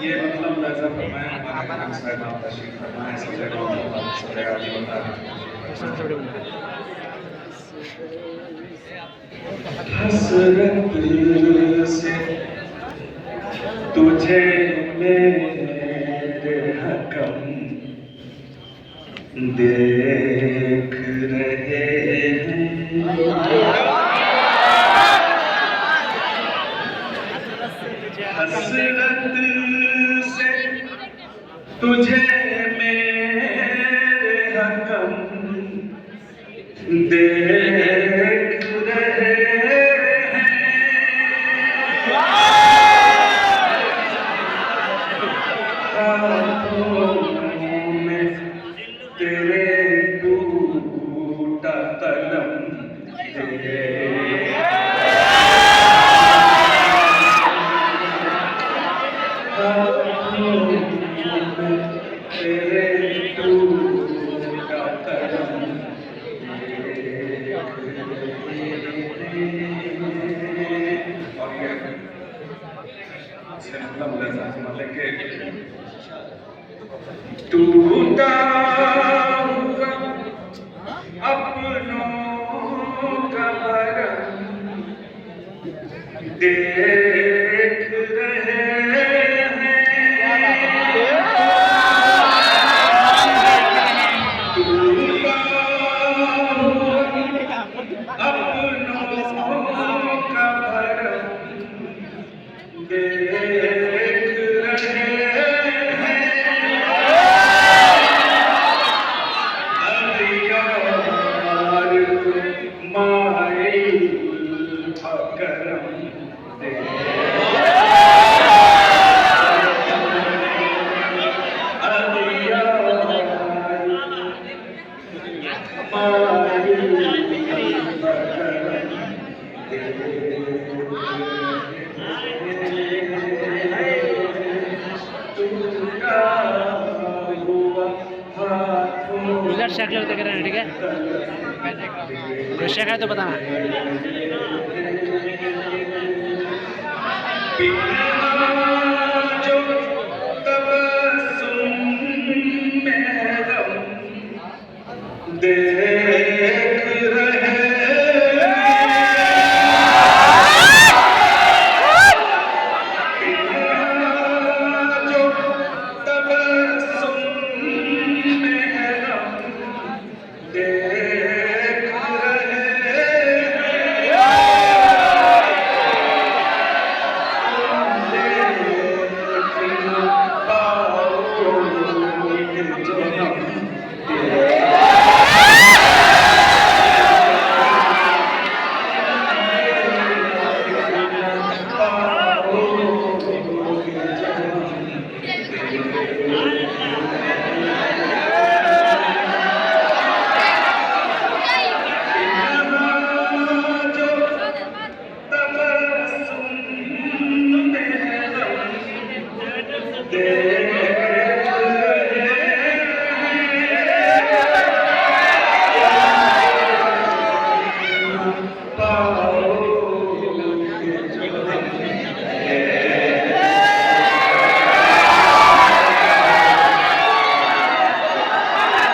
ये मतलब मुलाज़ा फरमाया हमारे खान साहब आप तशरीफ़ फरमाए सब जगह सब जगह जी बता रहे हसरत से तुझे मेरे हकम देख रहे हैं हसरत से तुझे मेरे हकम देख रहे हैं हाथों में तेरे टूटा कलम दे टूटा हुआ अपनों का भरम देख रहे हैं टूटा हुआ अपनों का भरम देख रहे उधर शेख करते कर रहे हैं, ठीक है? कोई शेख है तो बताना। जो तबस्सुम में दे